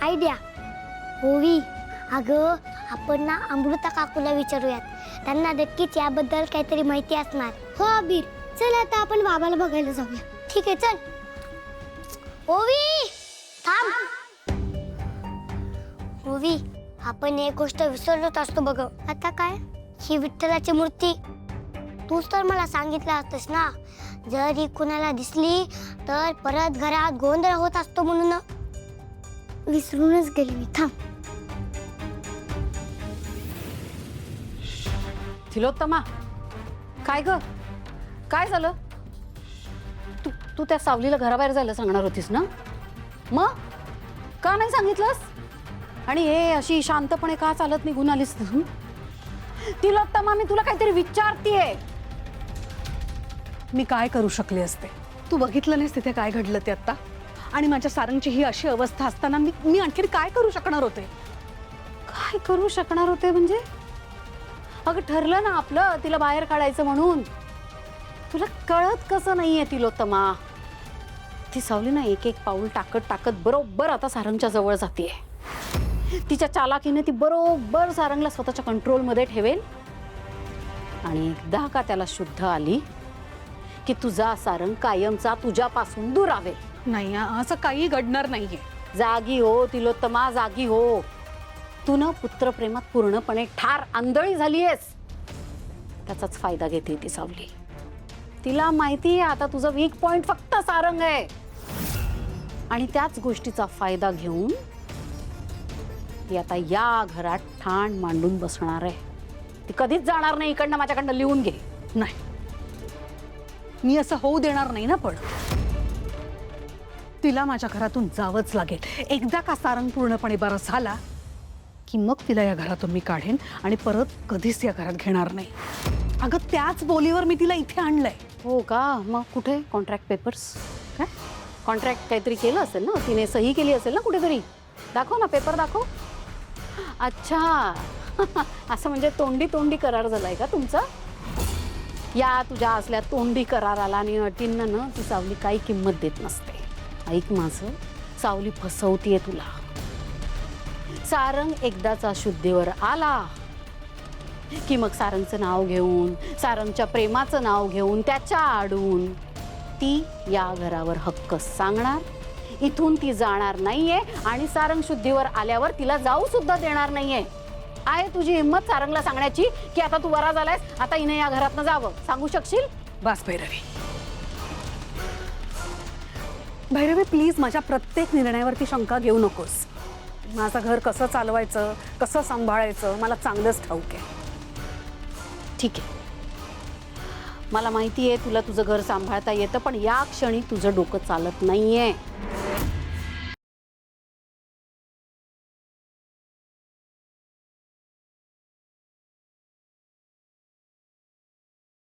Idea. होवी, अगं आपण ना अमृता काकूला विचारूयात. त्यांना नक्कीच याबद्दल काहीतरी माहिती असणार. हो अबीर, चल आता आपण बाबाला बघायला जाऊया. ठीक आहे, चल. होवी, थांब. होवी, आपण एक गोष्ट विसरलोच असतो बघ. आता काय? ही विठ्ठलाची मूर्ती. तूच तर मला सांगितलं असतस ना, जर ही कुणाला दिसली तर परत घरात गोंधळ होत असतो म्हणून. विसरूनच गेली मी. थांब. तिलोत्तमा, काय ग? काय झालं? तू तू त्या सावलीला घराबाहेर जायला सांगणार होतीस ना? मग का नाही सांगितलंस? आणि हे अशी शांतपणे का चालत निघून आलीस तू? तिलोत्तमा, मी तुला काहीतरी विचारतीये. मी काय करू शकले असते? तू बघितलं नाहीस तिथे काय घडलं ते आता? आणि माझ्या सारंगची ही अशी अवस्था असताना मी आणखी काय करू शकणार होते? काय करू शकणार होते म्हणजे? अगं ठरलं ना आपलं तिला बाहेर काढायचं म्हणून. तुला कळत कसं नाहीये तिलोत्तमा? ती सावली ना एक एक पाऊल टाकत टाकत बरोबर आता सारंगच्या जवळ जातीये. तिच्या चालाकीने ती बरोबर सारंगला स्वतःच्या कंट्रोलमध्ये ठेवेल. आणि एकदा का त्याला शुद्ध आली की तुझा सारंग कायमचा तुझ्यापासून दूर रावेल. नाही, असं काही घडणार नाहीये. जागी हो तिलोत्तमा, जागी हो. तू ना पुत्रप्रेमात पूर्णपणे ठार आंधळी झालीयस. त्याचाच फायदा घेते ती सावली. तिला माहिती आहे आता तुझं वीक पॉइंट फक्त सारंग आहे. आणि त्याच गोष्टीचा फायदा घेऊन ती आता या घरात ठाण मांडून बसणार आहे. ती कधीच जाणार नाही इकडनं. माझ्याकडनं लिहून घे. नाही, मी असं होऊ देणार नाही ना. पण तिला माझ्या घरातून जावंच लागेल. एकदा का सारंग पूर्णपणे बरा झाला की मग तिला या घरातून मी काढेन आणि परत कधीच या घरात घेणार नाही. अगं त्याच बोलीवर मी तिला इथे आणलंय. हो का? मग कुठे कॉन्ट्रॅक्ट पेपर्स? काय कॉन्ट्रॅक्ट काहीतरी केलं असेल ना, तिने सही केली असेल ना कुठेतरी. दाखव ना, पेपर दाखव. अच्छा असं म्हणजे तोंडी तोंडी करार झालाय का तुमचा? या तुझ्या असल्या तोंडी कराराला आणि अटींना ना ती सावली काही किंमत देत नसते. ऐक माझं, सावली फसवतीये तुला. सारंग एकदाचा शुद्धीवर आला की मग सारंगचं नाव घेऊन, सारंगच्या प्रेमाचं नाव घेऊन, त्याच्या आडून ती या घरावर हक्क सांगणार. इथून ती जाणार नाहीये आणि सारंग शुद्धीवर आल्यावर तिला जाऊ सुद्धा देणार नाहीये. आहे तुझी हिंमत सारंगला सांगण्याची की आता तू बरा झालायस, आता हिने या घरातनं जावं? सांगू शकशील? बस भैरवी. भैरवी प्लीज, माझ्या प्रत्येक निर्णयावरती शंका घेऊ नकोस. माझं घर कसं चालवायचं, कसं सांभाळायचं मला चांगलंच ठाऊक आहे. ठीक आहे, मला माहिती आहे तुला तुझं घर सांभाळता येतं, पण या क्षणी तुझं डोकं चालत नाहीये.